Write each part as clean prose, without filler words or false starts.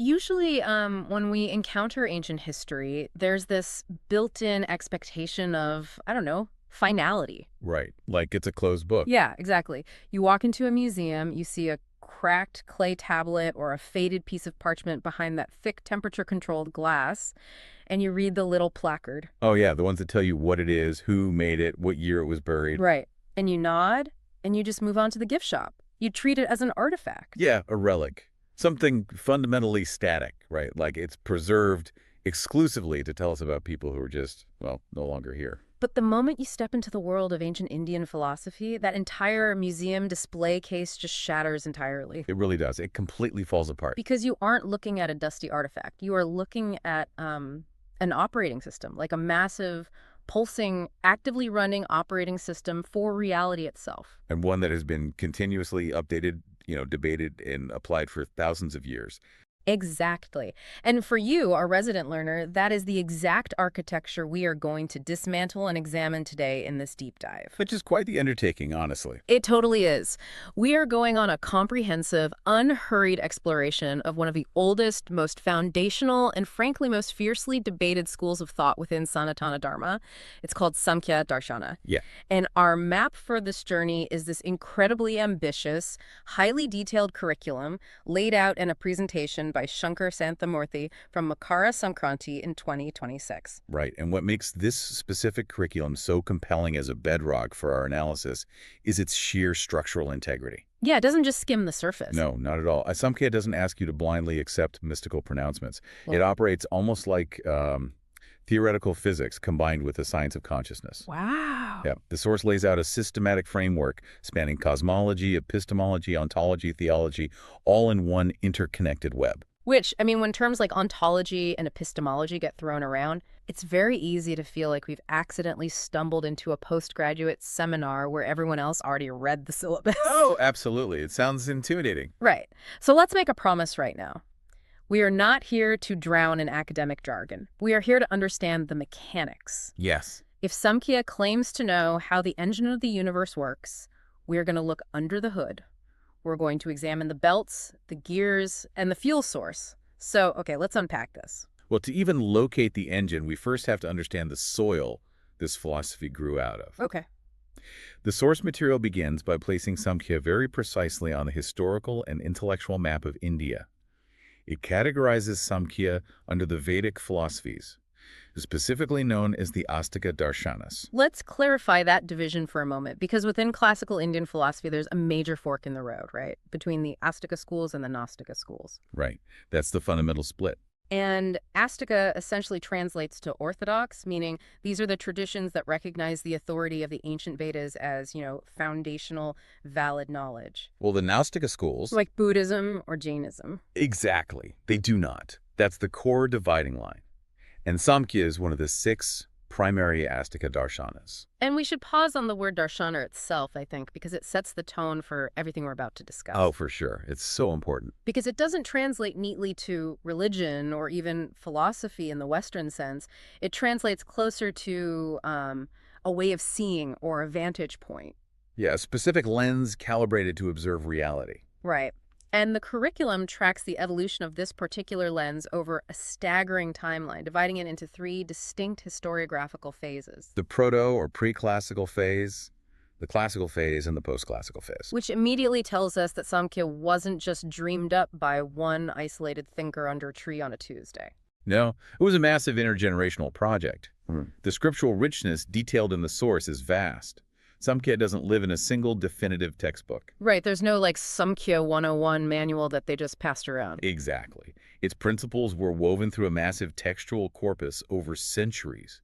Usually, when we encounter ancient history, there's this built-in expectation of, I don't know, finality. Right. Like it's a closed book. Yeah, exactly. You walk into a museum, you see a cracked clay tablet or a faded piece of parchment behind that thick temperature-controlled glass, and you read the little placard. Oh, yeah. The ones that tell you what it is, who made it, what year it was buried. Right. And you nod, and you just move on to the gift shop. You treat it as an artifact. Yeah, a relic. Something fundamentally static, right? Like it's preserved exclusively to tell us about people who are just, well, no longer here. But the moment you step into the world of ancient Indian philosophy, that entire museum display case just shatters entirely. It really does. It completely falls apart. Because you aren't looking at a dusty artifact. You are looking at an operating system, like a massive, pulsing, actively running operating system for reality itself. And one that has been continuously updated, debated and applied for thousands of years. Exactly. And for you, our resident learner, that is the exact architecture we are going to dismantle and examine today in this deep dive. Which is quite the undertaking, honestly. It totally is. We are going on a comprehensive, unhurried exploration of one of the oldest, most foundational, and frankly most fiercely debated schools of thought within Sanātanadharma. It's called Samkhya darśana. Yeah. And our map for this journey is this incredibly ambitious, highly detailed curriculum laid out in a presentation by Shankar Santhamurthy from Makara Sankranti in 2026. Right. And what makes this specific curriculum so compelling as a bedrock for our analysis is its sheer structural integrity. Yeah, it doesn't just skim the surface. No, not at all. Samkhya doesn't ask you to blindly accept mystical pronouncements. It operates almost like theoretical physics combined with the science of consciousness. Wow. Yeah. The source lays out a systematic framework spanning cosmology, epistemology, ontology, theology, all in one interconnected web. Which, I mean, when terms like ontology and epistemology get thrown around, it's very easy to feel like we've accidentally stumbled into a postgraduate seminar where everyone else already read the syllabus. Oh, absolutely. It sounds intimidating. Right. So let's make a promise right now. We are not here to drown in academic jargon. We are here to understand the mechanics. Yes. If Samkhya claims to know how the engine of the universe works, we're going to look under the hood. We're going to examine the belts, the gears, and the fuel source. So, okay, let's unpack this. Well, to even locate the engine, we first have to understand the soil this philosophy grew out of. Okay. The source material begins by placing Samkhya very precisely on the historical and intellectual map of India. It categorizes Samkhya under the Vedic philosophies, specifically known as the Astika darshanas. Let's clarify that division for a moment, because within classical Indian philosophy, there's a major fork in the road, right? Between the Astika schools and the Nastika schools. Right. That's the fundamental split. And Astika essentially translates to orthodox, meaning these are the traditions that recognize the authority of the ancient Vedas as, foundational, valid knowledge. Well, the Nastika schools... Like Buddhism or Jainism. Exactly. They do not. That's the core dividing line. And Samkhya is one of the 6 primary Astika darshanas. And we should pause on the word darshana itself, I think, because it sets the tone for everything we're about to discuss. Oh, for sure. It's so important. Because it doesn't translate neatly to religion or even philosophy in the Western sense. It translates closer to a way of seeing or a vantage point. Yeah, a specific lens calibrated to observe reality. Right. And the curriculum tracks the evolution of this particular lens over a staggering timeline, dividing it into 3 distinct historiographical phases. The proto- or pre-classical phase, the classical phase, and the post-classical phase. Which immediately tells us that Samkhya wasn't just dreamed up by one isolated thinker under a tree on a Tuesday. No, it was a massive intergenerational project. The scriptural richness detailed in the source is vast. Samkhya doesn't live in a single definitive textbook. Right, there's no Samkhya 101 manual that they just passed around. Exactly. Its principles were woven through a massive textual corpus over centuries.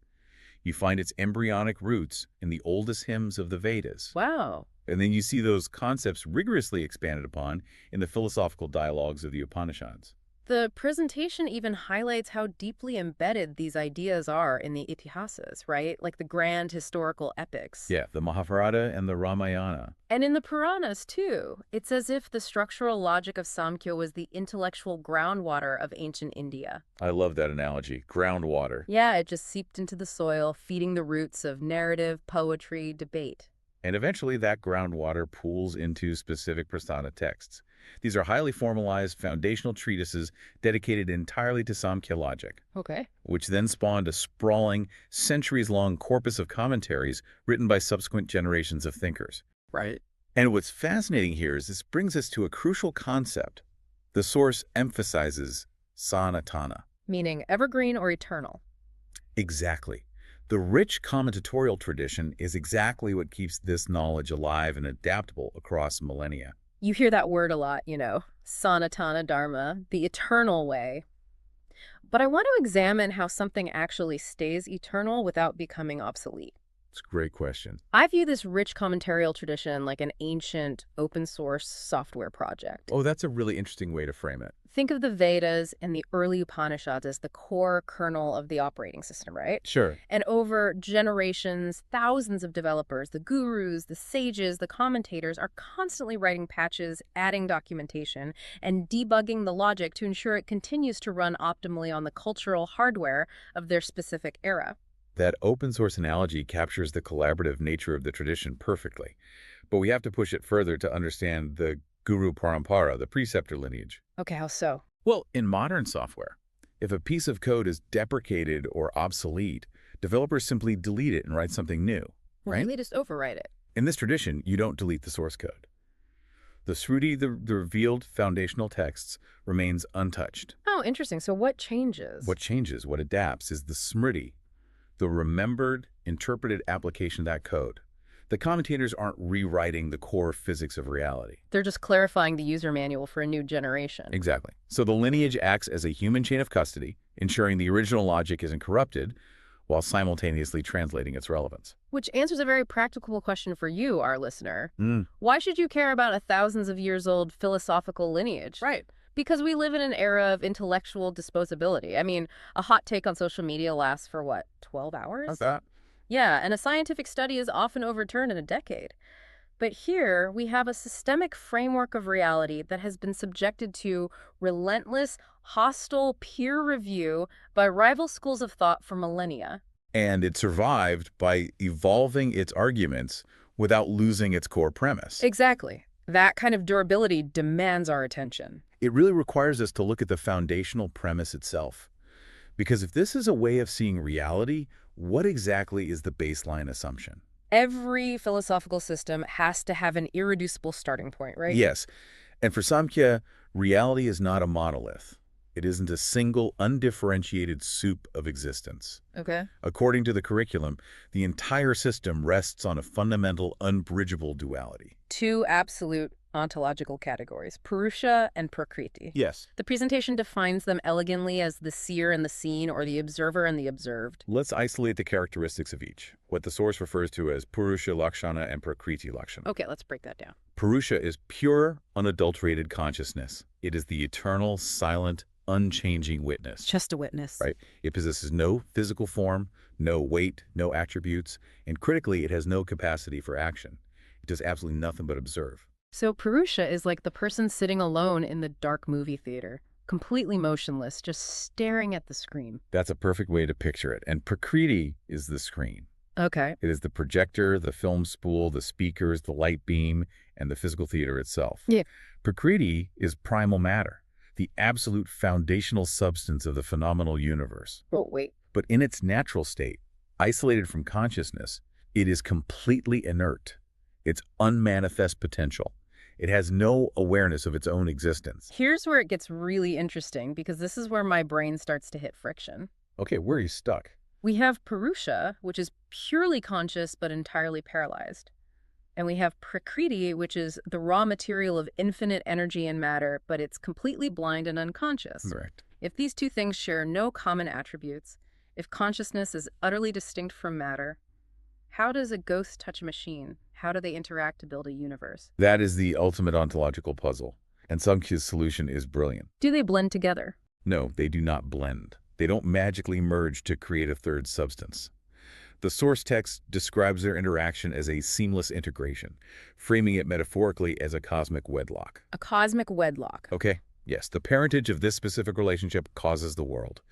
You find its embryonic roots in the oldest hymns of the Vedas. Wow. And then you see those concepts rigorously expanded upon in the philosophical dialogues of the Upanishads. The presentation even highlights how deeply embedded these ideas are in the Itihasas, right? Like the grand historical epics. Yeah, the Mahabharata and the Ramayana. And in the Puranas, too. It's as if the structural logic of Samkhya was the intellectual groundwater of ancient India. I love that analogy, groundwater. Yeah, it just seeped into the soil, feeding the roots of narrative, poetry, debate. And eventually that groundwater pools into specific prasthana texts. These are highly formalized foundational treatises dedicated entirely to Samkhya logic, Okay. which then spawned a sprawling, centuries-long corpus of commentaries written by subsequent generations of thinkers. Right. And what's fascinating here is this brings us to a crucial concept. The source emphasizes sanātana. Meaning evergreen or eternal. Exactly. The rich commentatorial tradition is exactly what keeps this knowledge alive and adaptable across millennia. You hear that word a lot, sanātanadharma, the eternal way. But I want to examine how something actually stays eternal without becoming obsolete. It's a great question. I view this rich commentarial tradition like an ancient open source software project. Oh, that's a really interesting way to frame it. Think of the Vedas and the early Upanishads as the core kernel of the operating system, right? Sure. And over generations, thousands of developers, the gurus, the sages, the commentators are constantly writing patches, adding documentation, and debugging the logic to ensure it continues to run optimally on the cultural hardware of their specific era. That open source analogy captures the collaborative nature of the tradition perfectly. But we have to push it further to understand the guru parampara, the preceptor lineage. Okay, how so? Well, in modern software, if a piece of code is deprecated or obsolete, developers simply delete it and write something new, right? Really just overwrite it. In this tradition, you don't delete the source code. The Sruti, the revealed foundational texts, remains untouched. Oh, interesting. So what changes? What changes, what adapts, is the Smriti, the remembered, interpreted application of that code. The commentators aren't rewriting the core physics of reality. They're just clarifying the user manual for a new generation. Exactly. So the lineage acts as a human chain of custody, ensuring the original logic isn't corrupted, while simultaneously translating its relevance. Which answers a very practical question for you, our listener. Why should you care about a thousands of years old philosophical lineage? Right. Because we live in an era of intellectual disposability. I mean, a hot take on social media lasts for what, 12 hours? How's that? Yeah, and a scientific study is often overturned in a decade. But here, we have a systemic framework of reality that has been subjected to relentless, hostile peer review by rival schools of thought for millennia. And it survived by evolving its arguments without losing its core premise. Exactly. That kind of durability demands our attention. It really requires us to look at the foundational premise itself. Because if this is a way of seeing reality, what exactly is the baseline assumption? Every philosophical system has to have an irreducible starting point, right? Yes. And for Samkhya, reality is not a monolith. It isn't a single, undifferentiated soup of existence. Okay. According to the curriculum, the entire system rests on a fundamental, unbridgeable duality. Two absolute ontological categories, Purusha and Prakriti. Yes. The presentation defines them elegantly as the seer and the seen, or the observer and the observed. Let's isolate the characteristics of each, what the source refers to as Purusha Lakshana and Prakriti Lakshana. Okay, let's break that down. Purusha is pure, unadulterated consciousness. It is the eternal, silent, unchanging witness. Just a witness. Right. It possesses no physical form, no weight, no attributes, and critically, it has no capacity for action. It does absolutely nothing but observe. So Purusha is like the person sitting alone in the dark movie theater, completely motionless, just staring at the screen. That's a perfect way to picture it. And Prakriti is the screen. Okay. It is the projector, the film spool, the speakers, the light beam, and the physical theater itself. Yeah. Prakriti is primal matter, the absolute foundational substance of the phenomenal universe. Oh, wait. But in its natural state, isolated from consciousness, it is completely inert. Its unmanifest potential. It has no awareness of its own existence. Here's where it gets really interesting, because this is where my brain starts to hit friction. Okay, where are you stuck? We have Purusha, which is purely conscious but entirely paralyzed. And we have Prakriti, which is the raw material of infinite energy and matter, but it's completely blind and unconscious. Correct. If these two things share no common attributes, if consciousness is utterly distinct from matter, how does a ghost touch a machine? How do they interact to build a universe? That is the ultimate ontological puzzle. And Samkhya's solution is brilliant. Do they blend together? No, they do not blend. They don't magically merge to create a third substance. The source text describes their interaction as a seamless integration, framing it metaphorically as a cosmic wedlock. A cosmic wedlock. Okay, yes, the parentage of this specific relationship causes the world.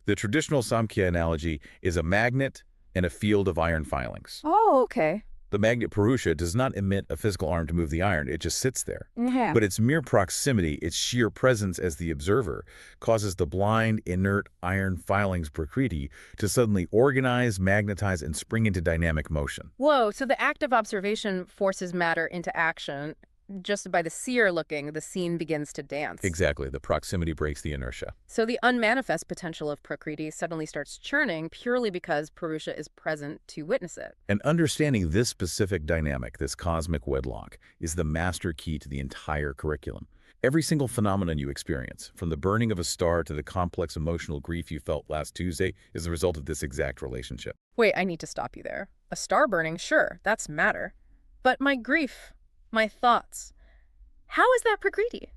The traditional Samkhya analogy is a magnet and a field of iron filings. Oh, okay. The magnet Purusha does not emit a physical arm to move the iron. It just sits there. Yeah. But its mere proximity, its sheer presence as the observer, causes the blind, inert iron filings Prakriti to suddenly organize, magnetize, and spring into dynamic motion. Whoa, so the act of observation forces matter into action. Just by the seer looking, the scene begins to dance. Exactly. The proximity breaks the inertia. So the unmanifest potential of Prakriti suddenly starts churning purely because Purusha is present to witness it. And understanding this specific dynamic, this cosmic wedlock, is the master key to the entire curriculum. Every single phenomenon you experience, from the burning of a star to the complex emotional grief you felt last Tuesday, is the result of this exact relationship. Wait, I need to stop you there. A star burning, sure, that's matter. But my grief, my thoughts, how is that Prakriti?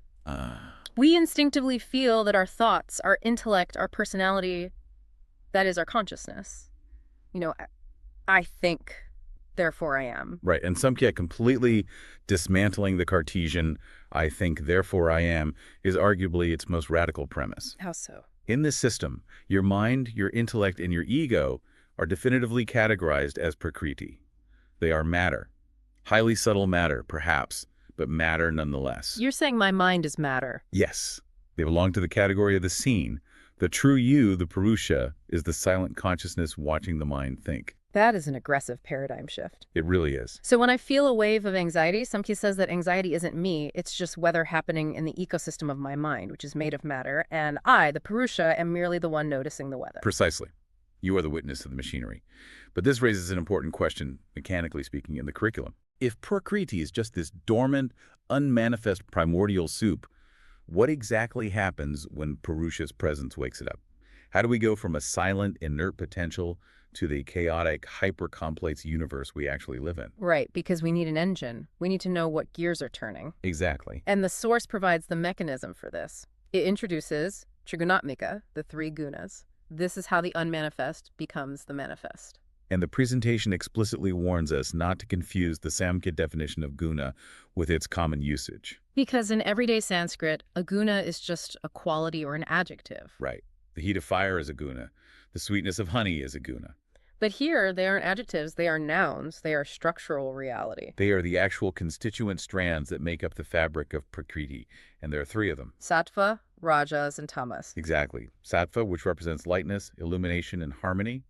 We instinctively feel that our thoughts, our intellect, our personality, that is our consciousness. You know, I think, therefore I am. Right, and Samkhya completely dismantling the Cartesian, I think, therefore I am, is arguably its most radical premise. How so? In this system, your mind, your intellect, and your ego are definitively categorized as Prakriti. They are matter. Highly subtle matter, perhaps, but matter nonetheless. You're saying my mind is matter. Yes, they belong to the category of the seen. The true you, the Purusha, is the silent consciousness watching the mind think. That is an aggressive paradigm shift. It really is. So when I feel a wave of anxiety, Samkhya says that anxiety isn't me, it's just weather happening in the ecosystem of my mind, which is made of matter, and I, the Purusha, am merely the one noticing the weather. Precisely. You are the witness of the machinery. But this raises an important question, mechanically speaking, in the curriculum. If Prakriti is just this dormant, unmanifest primordial soup, what exactly happens when Purusha's presence wakes it up? How do we go from a silent, inert potential to the chaotic, hyper-complex universe we actually live in? Right, because we need an engine. We need to know what gears are turning. Exactly. And the source provides the mechanism for this. It introduces Trigunatmika, the three gunas. This is how the unmanifest becomes the manifest. And the presentation explicitly warns us not to confuse the Samkhya definition of guna with its common usage. Because in everyday Sanskrit, a guna is just a quality or an adjective. Right. The heat of fire is a guna. The sweetness of honey is a guna. But here, they aren't adjectives, they are nouns. They are structural reality. They are the actual constituent strands that make up the fabric of Prakriti, and there are three of them. Sattva, Rajas, and Tamas. Exactly. Sattva, which represents lightness, illumination, and harmony.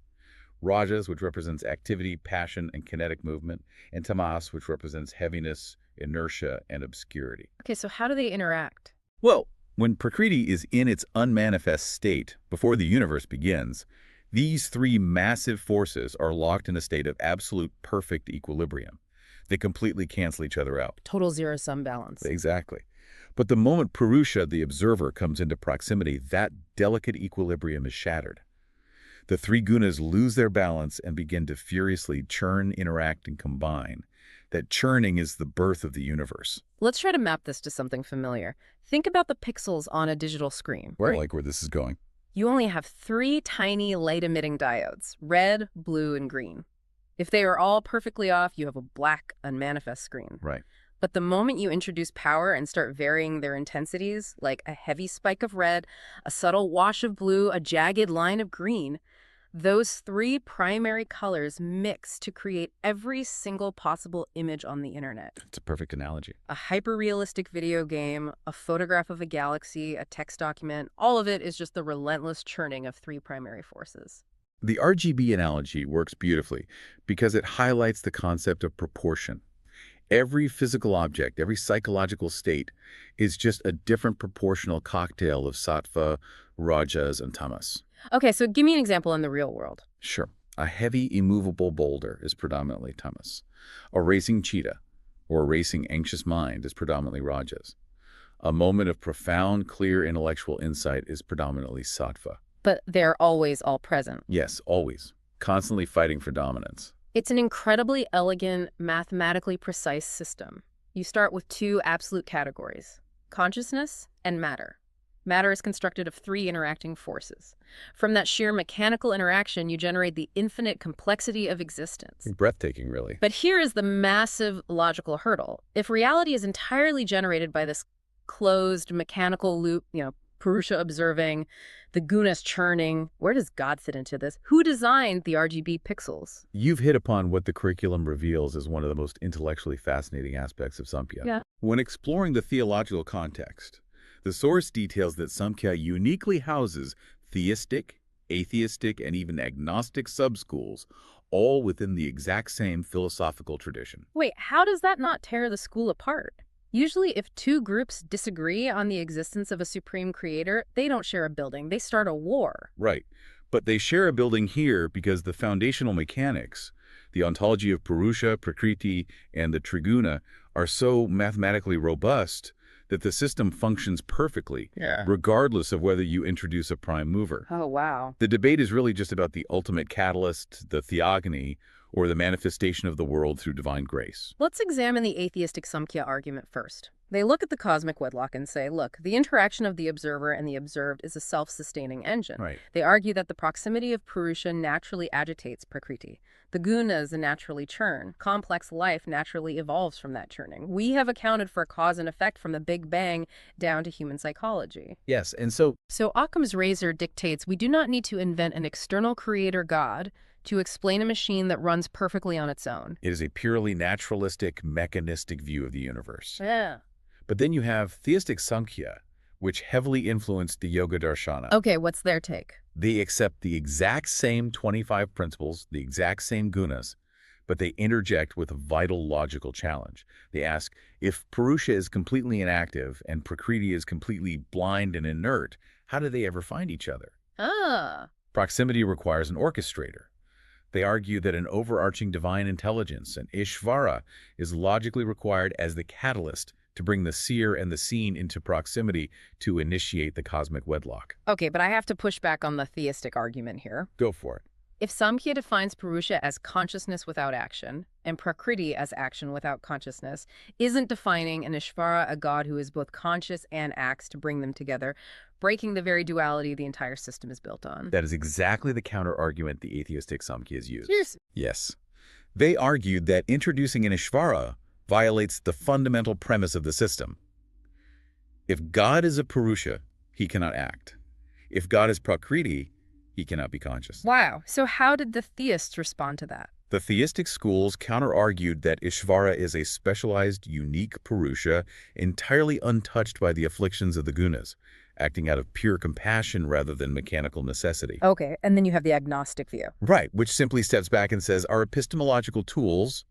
Rajas, which represents activity, passion, and kinetic movement. And Tamas, which represents heaviness, inertia, and obscurity. Okay, so how do they interact? Well, when Prakriti is in its unmanifest state, before the universe begins, these three massive forces are locked in a state of absolute perfect equilibrium. They completely cancel each other out. Total zero-sum balance. Exactly. But the moment Purusha, the observer, comes into proximity, that delicate equilibrium is shattered. The three gunas lose their balance and begin to furiously churn, interact, and combine. That churning is the birth of the universe. Let's try to map this to something familiar. Think about the pixels on a digital screen. I like where this is going. You only have three tiny light-emitting diodes, red, blue, and green. If they are all perfectly off, you have a black, unmanifest screen. Right. But the moment you introduce power and start varying their intensities, like a heavy spike of red, a subtle wash of blue, a jagged line of green, those three primary colors mix to create every single possible image on the internet. It's a perfect analogy. A hyper-realistic video game, a photograph of a galaxy, a text document, all of it is just the relentless churning of three primary forces. The RGB analogy works beautifully because it highlights the concept of proportion. Every physical object, every psychological state is just a different proportional cocktail of sattva, rajas, and tamas. Okay, so give me an example in the real world. Sure. A heavy, immovable boulder is predominantly tamas. A racing cheetah or a racing anxious mind is predominantly rajas. A moment of profound, clear intellectual insight is predominantly sattva. But they're always all present. Yes, always. Constantly fighting for dominance. It's an incredibly elegant, mathematically precise system. You start with two absolute categories, consciousness and matter. Matter is constructed of three interacting forces. From that sheer mechanical interaction, you generate the infinite complexity of existence. Breathtaking, really. But here is the massive logical hurdle. If reality is entirely generated by this closed mechanical loop, Purusha observing, the gunas churning. Where does God fit into this? Who designed the RGB pixels? You've hit upon what the curriculum reveals as one of the most intellectually fascinating aspects of Samkhya. Yeah. When exploring the theological context, the source details that Samkhya uniquely houses theistic, atheistic, and even agnostic subschools, all within the exact same philosophical tradition. Wait, how does that not tear the school apart? Usually, if two groups disagree on the existence of a supreme creator, they don't share a building. They start a war. Right. But they share a building here because the foundational mechanics, the ontology of Purusha, Prakriti, and the Triguna, are so mathematically robust that the system functions perfectly, regardless of whether you introduce a prime mover. Oh, wow. The debate is really just about the ultimate catalyst, the theogony, or the manifestation of the world through divine grace. Let's examine the atheistic Samkhya argument first. They look at the cosmic wedlock and say, look, the interaction of the observer and the observed is a self-sustaining engine. Right. They argue that the proximity of Purusha naturally agitates Prakriti. The gunas naturally churn. Complex life naturally evolves from that churning. We have accounted for cause and effect from the Big Bang down to human psychology. Yes, and so Occam's razor dictates we do not need to invent an external creator God to explain a machine that runs perfectly on its own. it is a purely naturalistic, mechanistic view of the universe. Yeah. But then you have theistic Samkhya, which heavily influenced the Yoga Darshana. Okay, what's their take? They accept the exact same 25 principles, the exact same gunas, but they interject with a vital logical challenge. They ask, if Purusha is completely inactive and Prakriti is completely blind and inert, how do they ever find each other? Proximity requires an orchestrator. They argue that an overarching divine intelligence, an Ishvara, is logically required as the catalyst to bring the seer and the seen into proximity to initiate the cosmic wedlock. Okay, but I have to push back on the theistic argument here. Go for it. If Samkhya defines Purusha as consciousness without action, and Prakriti as action without consciousness, isn't defining an Ishvara a god who is both conscious and acts to bring them together, breaking the very duality the entire system is built on. That is exactly the counter-argument the atheistic Samkhyas use. Yes. Yes. They argued that introducing an Ishvara violates the fundamental premise of the system. If God is a Purusha, he cannot act. If God is Prakriti, he cannot be conscious. Wow. So how did the theists respond to that? The theistic schools counter-argued that Ishvara is a specialized, unique Purusha entirely untouched by the afflictions of the gunas, acting out of pure compassion rather than mechanical necessity. Okay, and then you have the agnostic view. Right, which simply steps back and says our epistemological tools,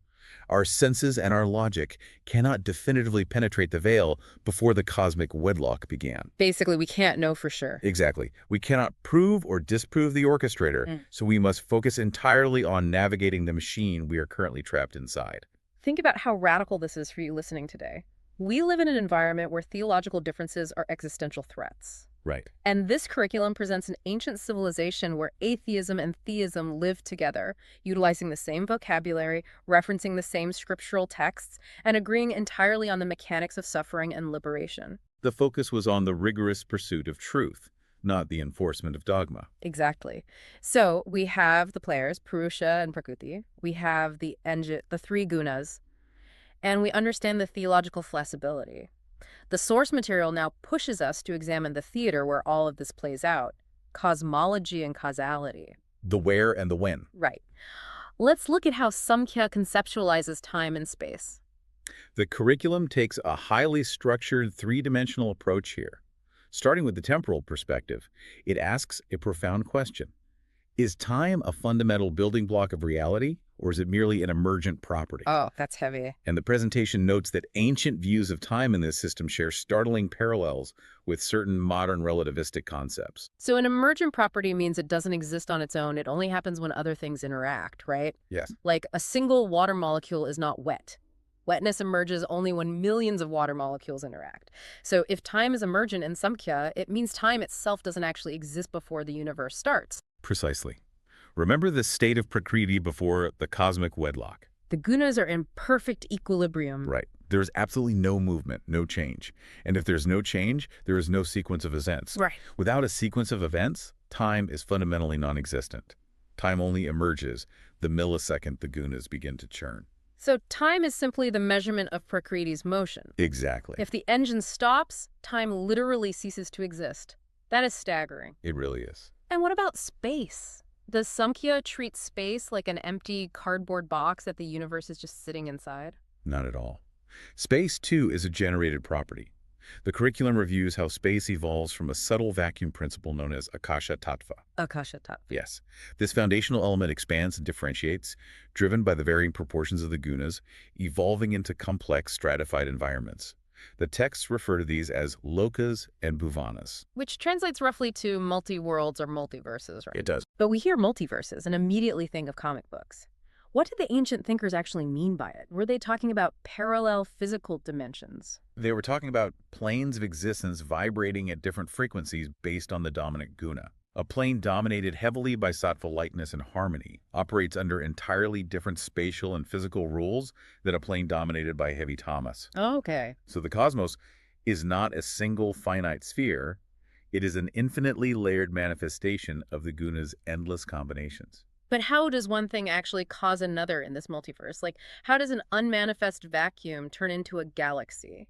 our senses and our logic cannot definitively penetrate the veil before the cosmic wedlock began. Basically, we can't know for sure. Exactly. We cannot prove or disprove the orchestrator, so we must focus entirely on navigating the machine we are currently trapped inside. Think about how radical this is for you listening today. We live in an environment where theological differences are existential threats. Right. And this curriculum presents an ancient civilization where atheism and theism live together, utilizing the same vocabulary, referencing the same scriptural texts, and agreeing entirely on the mechanics of suffering and liberation. The focus was on the rigorous pursuit of truth, not the enforcement of dogma. Exactly. So we have the players, Purusha and Prakriti. We have the three gunas, and we understand the theological flexibility. The source material now pushes us to examine the theater where all of this plays out, cosmology and causality. The where and the when. Right. Let's look at how Samkhya conceptualizes time and space. The curriculum takes a highly structured three-dimensional approach here. Starting with the temporal perspective, it asks a profound question. Is time a fundamental building block of reality, or is it merely an emergent property? Oh, that's heavy. And the presentation notes that ancient views of time in this system share startling parallels with certain modern relativistic concepts. So an emergent property means it doesn't exist on its own. It only happens when other things interact, right? Yes. Like a single water molecule is not wet. Wetness emerges only when millions of water molecules interact. So if time is emergent in Samkhya, it means time itself doesn't actually exist before the universe starts. Precisely. Remember the state of Prakriti before the cosmic wedlock. The gunas are in perfect equilibrium. Right. There's absolutely no movement, no change. And if there's no change, there is no sequence of events. Right. Without a sequence of events, time is fundamentally non-existent. Time only emerges the millisecond the gunas begin to churn. So time is simply the measurement of Prakriti's motion. Exactly. If the engine stops, time literally ceases to exist. That is staggering. It really is. And what about space? Does Samkhya treat space like an empty cardboard box that the universe is just sitting inside? Not at all. Space, too, is a generated property. The curriculum reviews how space evolves from a subtle vacuum principle known as Akasha Tattva. Akasha Tattva. Yes. This foundational element expands and differentiates, driven by the varying proportions of the gunas, evolving into complex stratified environments. The texts refer to these as lokas and bhuvanas. Which translates roughly to multi-worlds or multiverses, right? It does. But we hear multiverses and immediately think of comic books. What did the ancient thinkers actually mean by it? Were they talking about parallel physical dimensions? They were talking about planes of existence vibrating at different frequencies based on the dominant guna. A plane dominated heavily by sattva lightness and harmony operates under entirely different spatial and physical rules than a plane dominated by heavy tamas. Okay. So the cosmos is not a single finite sphere. It is an infinitely layered manifestation of the guna's endless combinations. But how does one thing actually cause another in this multiverse? Like, how does an unmanifest vacuum turn into a galaxy?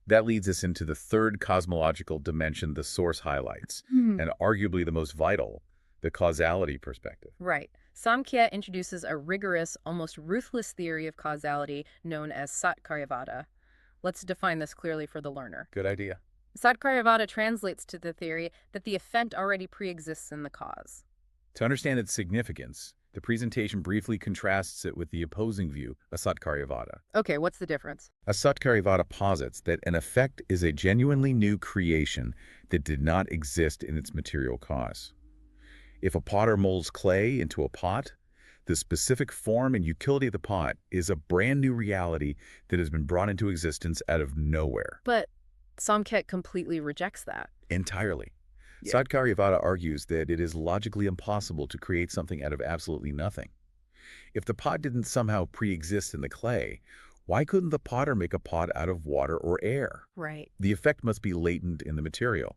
That leads us into the third cosmological dimension the source highlights, and arguably the most vital, the causality perspective. Right. Samkhya introduces a rigorous, almost ruthless theory of causality known as sātkaryavada. Let's define this clearly for the learner. Good idea. Sātkaryavada translates to the theory that the effect already pre-exists in the cause. To understand its significance, the presentation briefly contrasts it with the opposing view, asatkaryavada. Okay, what's the difference? Asatkaryavada posits that an effect is a genuinely new creation that did not exist in its material cause. If a potter molds clay into a pot, the specific form and utility of the pot is a brand new reality that has been brought into existence out of nowhere. But Samkhya completely rejects that. Entirely. Yeah. Sātkaryavada argues that it is logically impossible to create something out of absolutely nothing. If the pot didn't somehow pre-exist in the clay, why couldn't the potter make a pot out of water or air? Right. The effect must be latent in the material.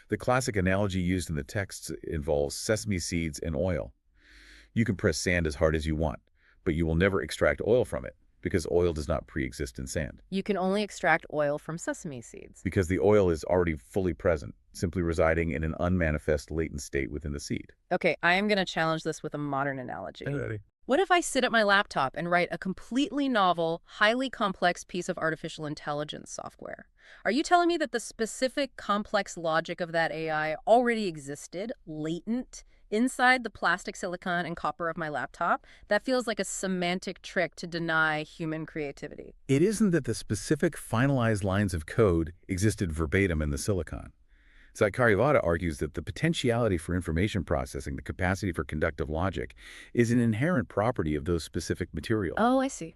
The classic analogy used in the texts involves sesame seeds and oil. You can press sand as hard as you want, but you will never extract oil from it, because oil does not pre-exist in sand. You can only extract oil from sesame seeds. Because the oil is already fully present, simply residing in an unmanifest latent state within the seed. Okay, I am going to challenge this with a modern analogy. Ready? What if I sit at my laptop and write a completely novel, highly complex piece of artificial intelligence software? Are you telling me that the specific complex logic of that AI already existed, latent, inside the plastic silicon and copper of my laptop? That feels like a semantic trick to deny human creativity. It isn't that the specific finalized lines of code existed verbatim in the silicon. Sātkaryavada argues that the potentiality for information processing, the capacity for conductive logic, is an inherent property of those specific materials. Oh, I see.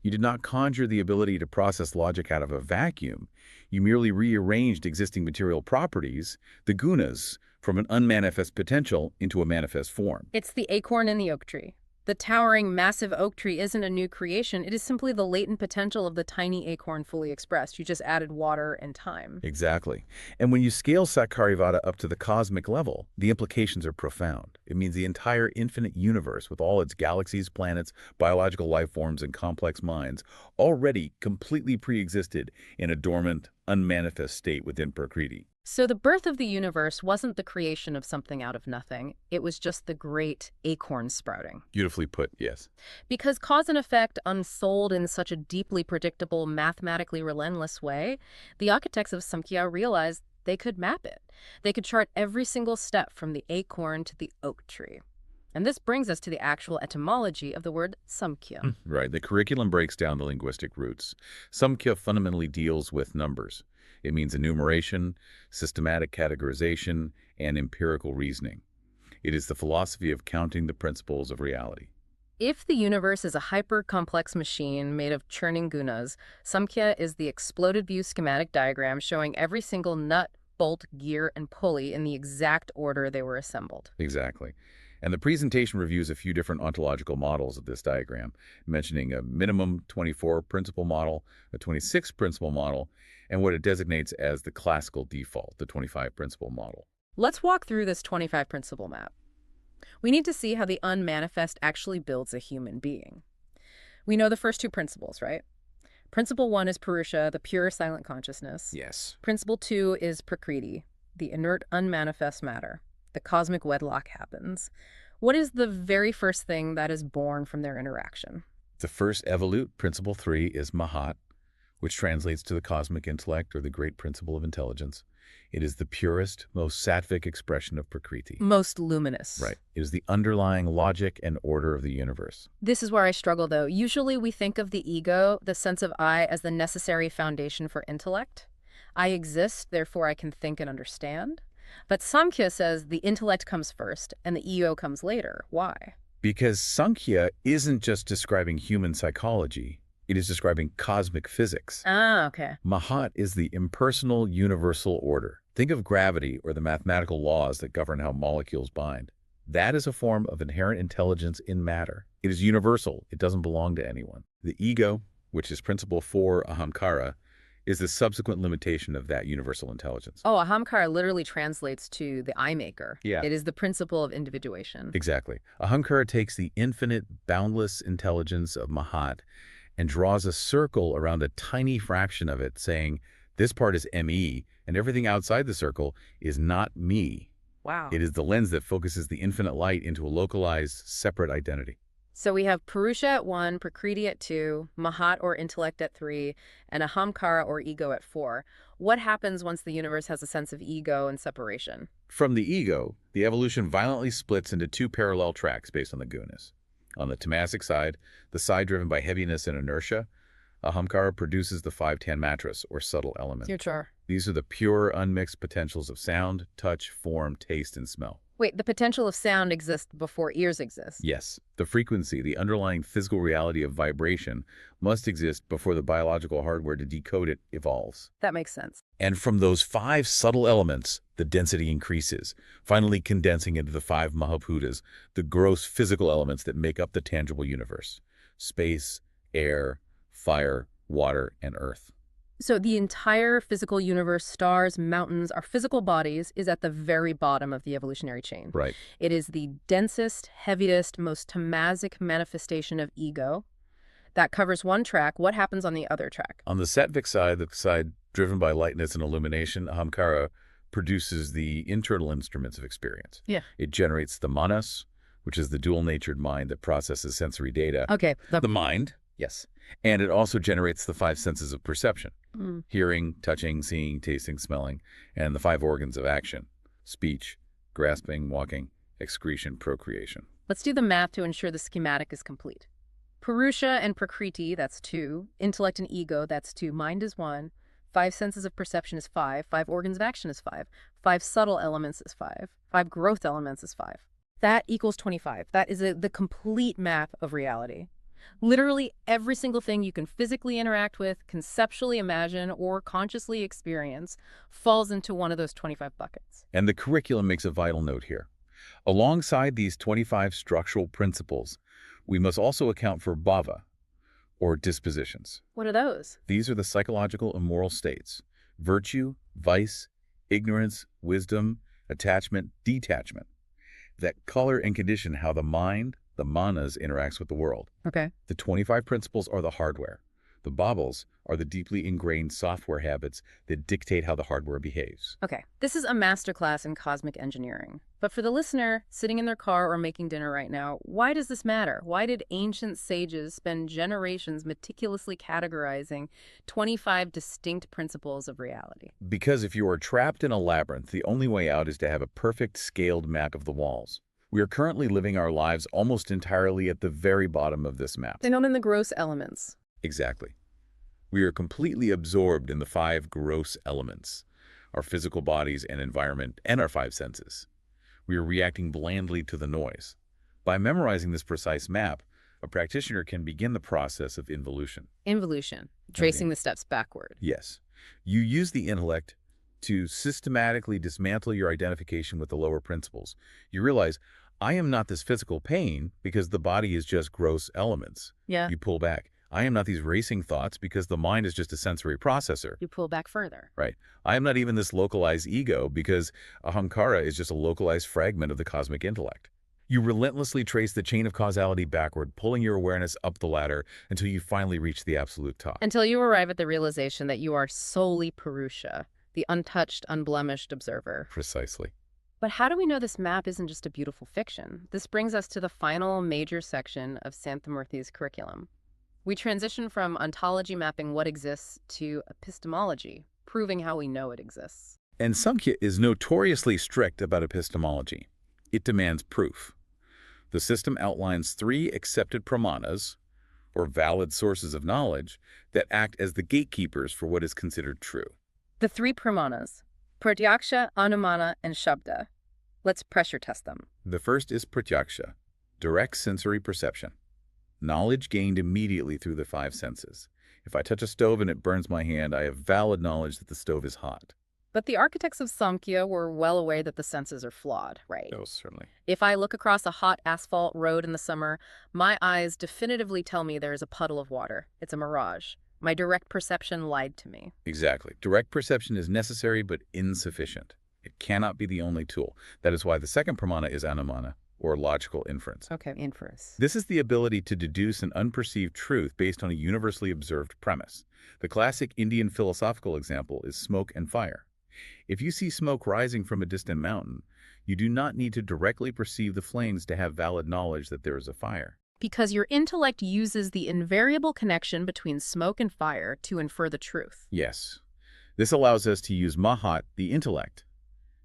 You did not conjure the ability to process logic out of a vacuum. You merely rearranged existing material properties, the gunas, from an unmanifest potential into a manifest form. It's the acorn in the oak tree. The towering, massive oak tree isn't a new creation. It is simply the latent potential of the tiny acorn fully expressed. You just added water and time. Exactly. And when you scale Sātkaryavada up to the cosmic level, the implications are profound. It means the entire infinite universe, with all its galaxies, planets, biological life forms, and complex minds, already completely pre-existed in a dormant, unmanifest state within Prakriti. So the birth of the universe wasn't the creation of something out of nothing. It was just the great acorn sprouting. Beautifully put, yes. Because cause and effect unfold in such a deeply predictable, mathematically relentless way, the architects of Samkhya realized they could map it. They could chart every single step from the acorn to the oak tree. And this brings us to the actual etymology of the word Samkhya. Right. The curriculum breaks down the linguistic roots. Samkhya fundamentally deals with numbers. It means enumeration, systematic categorization, and empirical reasoning. It is the philosophy of counting the principles of reality. If the universe is a hyper-complex machine made of churning gunas, Samkhya is the exploded view schematic diagram showing every single nut, bolt, gear, and pulley in the exact order they were assembled. Exactly. And the presentation reviews a few different ontological models of this diagram, mentioning a minimum 24 principle model, a 26 principle model, and what it designates as the classical default, the 25 principle model. Let's walk through this 25 principle map. We need to see how the unmanifest actually builds a human being. We know the first two principles, right? Principle 1 is Purusha, the pure silent consciousness. Yes. Principle 2 is Prakriti, the inert unmanifest matter. The cosmic wedlock happens. What is the very first thing that is born from their interaction? The first evolute, principle 3, is Mahat, which translates to the cosmic intellect or the great principle of intelligence. It is the purest, most sattvic expression of Prakriti. Most luminous. Right. It is the underlying logic and order of the universe. This is where I struggle, though. Usually we think of the ego, the sense of I, as the necessary foundation for intellect. I exist, therefore I can think and understand. But Samkhya says the intellect comes first and the ego comes later. Why? Because Samkhya isn't just describing human psychology. It is describing cosmic physics. Ah, okay. Mahat is the impersonal universal order. Think of gravity or the mathematical laws that govern how molecules bind. That is a form of inherent intelligence in matter. It is universal. It doesn't belong to anyone. The ego, which is principle 4, ahamkara, is the subsequent limitation of that universal intelligence. Oh, ahamkara literally translates to the I maker. Yeah. It is the principle of individuation. Exactly. Ahamkara takes the infinite, boundless intelligence of Mahat and draws a circle around a tiny fraction of it, saying, this part is me, and everything outside the circle is not me. Wow. It is the lens that focuses the infinite light into a localized, separate identity. So we have Purusha at 1, Prakriti at 2, Mahat or intellect at 3, and Ahamkara or ego at 4. What happens once the universe has a sense of ego and separation? From the ego, the evolution violently splits into two parallel tracks based on the gunas. On the tamasic side, the side driven by heaviness and inertia, Ahamkara produces the 5-10 matras, or subtle element. Future. These are the pure, unmixed potentials of sound, touch, form, taste, and smell. Wait, the potential of sound exists before ears exist? Yes, the frequency, the underlying physical reality of vibration, must exist before the biological hardware to decode it evolves. That makes sense. And from those 5 subtle elements, the density increases, finally condensing into the 5 Mahabhutas, the gross physical elements that make up the tangible universe: space, air, fire, water, and earth. So the entire physical universe, stars, mountains, our physical bodies, is at the very bottom of the evolutionary chain. Right. It is the densest, heaviest, most tamasic manifestation of ego. That covers one track. What happens on the other track? On the sattvic side, the side driven by lightness and illumination, Ahamkara produces the internal instruments of experience. Yeah. It generates the manas, which is the dual-natured mind that processes sensory data. Okay. The mind, yes. And it also generates the 5 senses of perception: hearing, touching, seeing, tasting, smelling, and the 5 organs of action: speech, grasping, walking, excretion, procreation. Let's do the math to ensure the schematic is complete. Purusha and Prakriti, that's 2. Intellect and ego, that's 2. Mind is 1. 5 senses of perception is 5. 5 organs of action is 5. 5 subtle elements is 5. 5 growth elements is 5. That equals 25. That is the complete map of reality. Literally every single thing you can physically interact with, conceptually imagine, or consciously experience falls into one of those 25 buckets. And the curriculum makes a vital note here. Alongside these 25 structural principles, we must also account for bhava, or dispositions. What are those? These are the psychological and moral states: virtue, vice, ignorance, wisdom, attachment, detachment, that color and condition how the mind, the manas, interacts with the world. Okay. The 25 principles are the hardware. The bhavas are the deeply ingrained software habits that dictate how the hardware behaves. Okay, this is a masterclass in cosmic engineering. But for the listener sitting in their car or making dinner right now, why does this matter? Why did ancient sages spend generations meticulously categorizing 25 distinct principles of reality? Because if you are trapped in a labyrinth, the only way out is to have a perfect scaled map of the walls. We are currently living our lives almost entirely at the very bottom of this map. They're known in the gross elements. Exactly. We are completely absorbed in the 5 gross elements: our physical bodies and environment, and our 5 senses. We are reacting blandly to the noise. By memorizing this precise map, a practitioner can begin the process of involution. Involution, tracing the steps backward. Yes. You use the intellect to systematically dismantle your identification with the lower principles. You realize, I am not this physical pain because the body is just gross elements. Yeah. You pull back. I am not these racing thoughts because the mind is just a sensory processor. You pull back further. Right. I am not even this localized ego because ahamkara is just a localized fragment of the cosmic intellect. You relentlessly trace the chain of causality backward, pulling your awareness up the ladder until you finally reach the absolute top. Until you arrive at the realization that you are solely Purusha, the untouched, unblemished observer. Precisely. But how do we know this map isn't just a beautiful fiction? This brings us to the final major section of Santhamurthy's curriculum. We transition from ontology mapping what exists to epistemology, proving how we know it exists. And Samkhya is notoriously strict about epistemology. It demands proof. The system outlines 3 accepted pramanas, or valid sources of knowledge, that act as the gatekeepers for what is considered true. The 3 pramanas, pratyaksha, anumana, and shabda. Let's pressure test them. The first is pratyaksha, direct sensory perception. Knowledge gained immediately through the 5 senses. If I touch a stove and it burns my hand, I have valid knowledge that the stove is hot. But the architects of Samkhya were well aware that the senses are flawed, right? Oh, certainly. If I look across a hot asphalt road in the summer, my eyes definitively tell me there is a puddle of water. It's a mirage. My direct perception lied to me. Exactly. Direct perception is necessary but insufficient. It cannot be the only tool. That is why the second pramana is anumana, or logical inference. Okay, inference. This is the ability to deduce an unperceived truth based on a universally observed premise. The classic Indian philosophical example is smoke and fire. If you see smoke rising from a distant mountain, you do not need to directly perceive the flames to have valid knowledge that there is a fire. Because your intellect uses the invariable connection between smoke and fire to infer the truth. Yes. This allows us to use mahat, the intellect,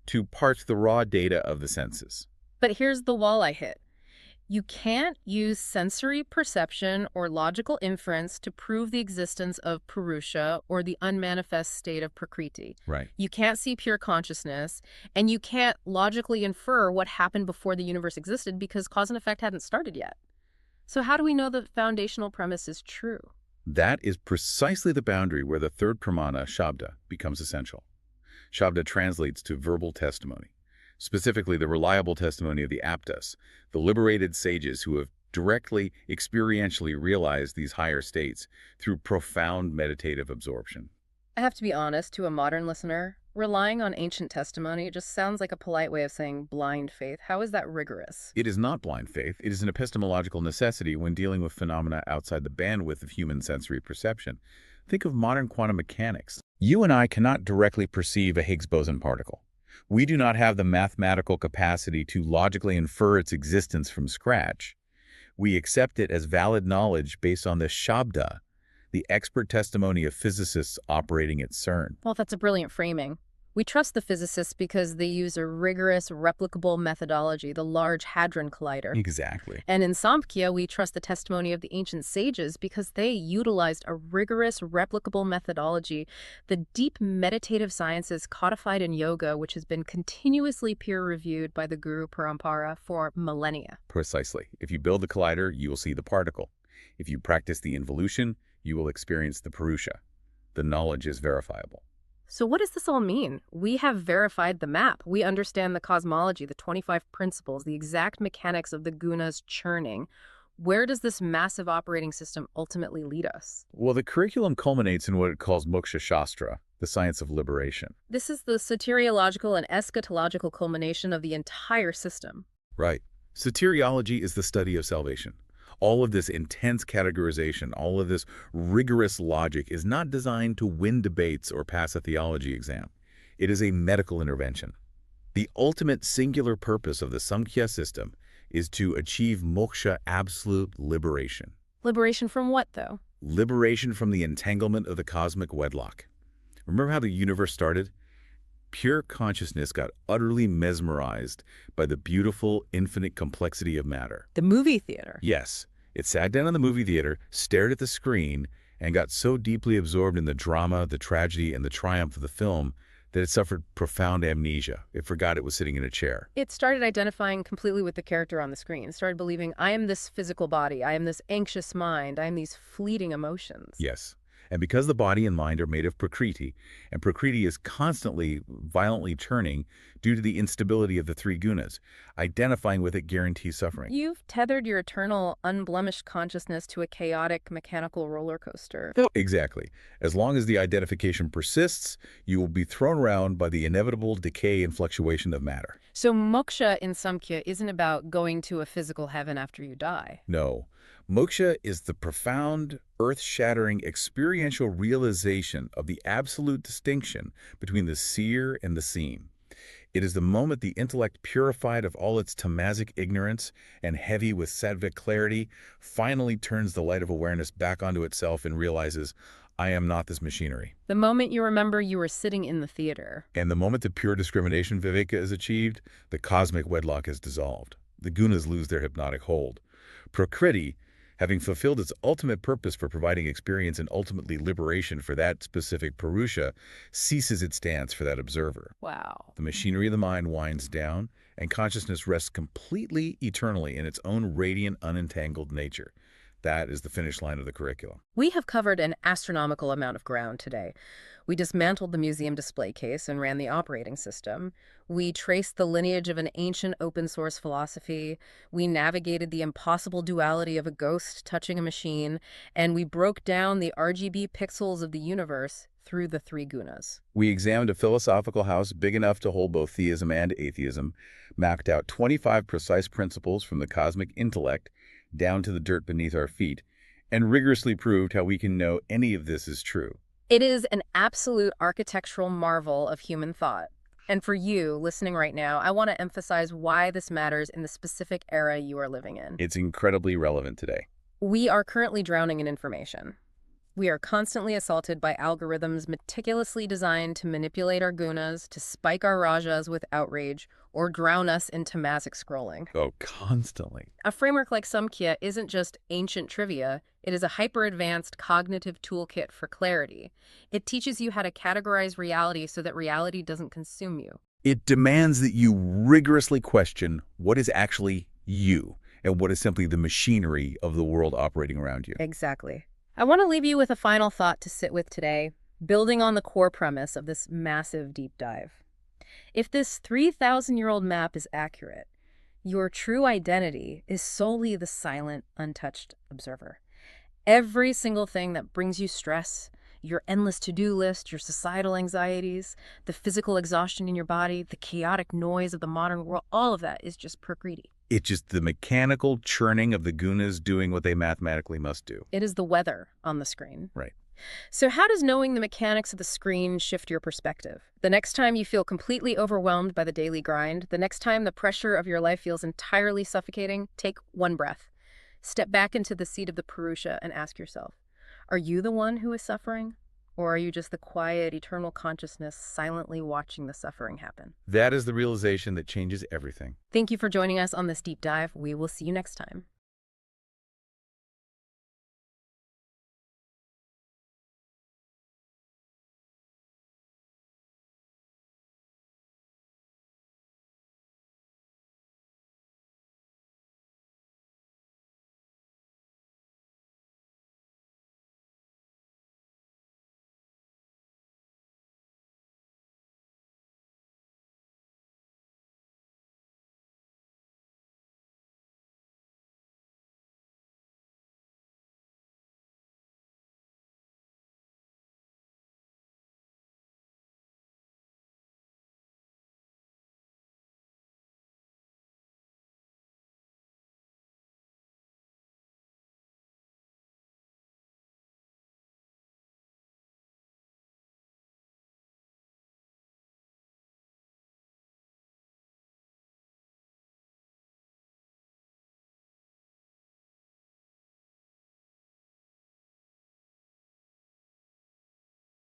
to parse the raw data of the senses. But here's the wall I hit. You can't use sensory perception or logical inference to prove the existence of Purusha or the unmanifest state of Prakriti. Right. You can't see pure consciousness, and you can't logically infer what happened before the universe existed because cause and effect hadn't started yet. So how do we know the foundational premise is true? That is precisely the boundary where the third pramana, shabda, becomes essential. Shabda translates to verbal testimony, specifically the reliable testimony of the aptas, the liberated sages who have directly, experientially realized these higher states through profound meditative absorption. I have to be honest, to a modern listener, relying on ancient testimony just sounds like a polite way of saying blind faith. How is that rigorous? It is not blind faith. It is an epistemological necessity when dealing with phenomena outside the bandwidth of human sensory perception. Think of modern quantum mechanics. You and I cannot directly perceive a Higgs boson particle. We do not have the mathematical capacity to logically infer its existence from scratch. We accept it as valid knowledge based on the shabda, the expert testimony of physicists operating at CERN. Well, that's a brilliant framing. We trust the physicists because they use a rigorous, replicable methodology, the Large Hadron Collider. Exactly. And in Samkhya, we trust the testimony of the ancient sages because they utilized a rigorous, replicable methodology, the deep meditative sciences codified in yoga, which has been continuously peer-reviewed by the Guru Parampara for millennia. Precisely. If you build the collider, you will see the particle. If you practice the involution, you will experience the Purusha. The knowledge is verifiable. So what does this all mean? We have verified the map. We understand the cosmology, the 25 principles, the exact mechanics of the gunas churning. Where does this massive operating system ultimately lead us? Well, the curriculum culminates in what it calls moksha shastra, the science of liberation. This is the soteriological and eschatological culmination of the entire system. Right. Soteriology is the study of salvation. All of this intense categorization, all of this rigorous logic is not designed to win debates or pass a theology exam. It is a medical intervention. The ultimate singular purpose of the Samkhya system is to achieve moksha, absolute liberation. Liberation from what, though? Liberation from the entanglement of the cosmic wedlock. Remember how the universe started? Pure consciousness got utterly mesmerized by the beautiful, infinite complexity of matter. The movie theater. Yes. It sat down in the movie theater, stared at the screen, and got so deeply absorbed in the drama, the tragedy, and the triumph of the film that it suffered profound amnesia. It forgot it was sitting in a chair. It started identifying completely with the character on the screen. It started believing, I am this physical body, I am this anxious mind, I am these fleeting emotions. Yes. And because the body and mind are made of prakriti, and prakriti is constantly, violently churning due to the instability of the three gunas, identifying with it guarantees suffering. You've tethered your eternal, unblemished consciousness to a chaotic, mechanical roller coaster. Exactly. As long as the identification persists, you will be thrown around by the inevitable decay and fluctuation of matter. So moksha in Samkhya isn't about going to a physical heaven after you die. No. Moksha is the profound, earth-shattering experiential realization of the absolute distinction between the seer and the seen. It is the moment the intellect, purified of all its tamasic ignorance and heavy with sattvic clarity, finally turns the light of awareness back onto itself and realizes, I am not this machinery. The moment you remember you were sitting in the theater. And the moment the pure discrimination viveka is achieved, the cosmic wedlock is dissolved. The gunas lose their hypnotic hold. Prakriti, having fulfilled its ultimate purpose for providing experience and ultimately liberation for that specific purusha, ceases its dance for that observer. Wow. The machinery of the mind winds down, and consciousness rests completely, eternally in its own radiant, unentangled nature. That is the finish line of the curriculum. We have covered an astronomical amount of ground today. We dismantled the museum display case and ran the operating system. We traced the lineage of an ancient open-source philosophy. We navigated the impossible duality of a ghost touching a machine. And we broke down the RGB pixels of the universe through the three gunas. We examined a philosophical house big enough to hold both theism and atheism, mapped out 25 precise principles from the cosmic intellect down to the dirt beneath our feet, and rigorously proved how we can know any of this is true. It is an absolute architectural marvel of human thought. And for you, listening right now, I want to emphasize why this matters in the specific era you are living in. It's incredibly relevant today. We are currently drowning in information. We are constantly assaulted by algorithms meticulously designed to manipulate our gunas, to spike our rajas with outrage, or drown us in tamasic scrolling. Oh, constantly. A framework like Samkhya isn't just ancient trivia, it is a hyper-advanced cognitive toolkit for clarity. It teaches you how to categorize reality so that reality doesn't consume you. It demands that you rigorously question what is actually you and what is simply the machinery of the world operating around you. Exactly. I want to leave you with a final thought to sit with today, building on the core premise of this massive deep dive. If this 3,000-year-old map is accurate, your true identity is solely the silent, untouched observer. Every single thing that brings you stress, your endless to-do list, your societal anxieties, the physical exhaustion in your body, the chaotic noise of the modern world, all of that is just prakriti. It's just the mechanical churning of the gunas doing what they mathematically must do. It is the weather on the screen. Right. So how does knowing the mechanics of the screen shift your perspective? The next time you feel completely overwhelmed by the daily grind, the next time the pressure of your life feels entirely suffocating, take one breath. Step back into the seat of the purusha and ask yourself, are you the one who is suffering? Or are you just the quiet, eternal consciousness silently watching the suffering happen? That is the realization that changes everything. Thank you for joining us on this deep dive. We will see you next time.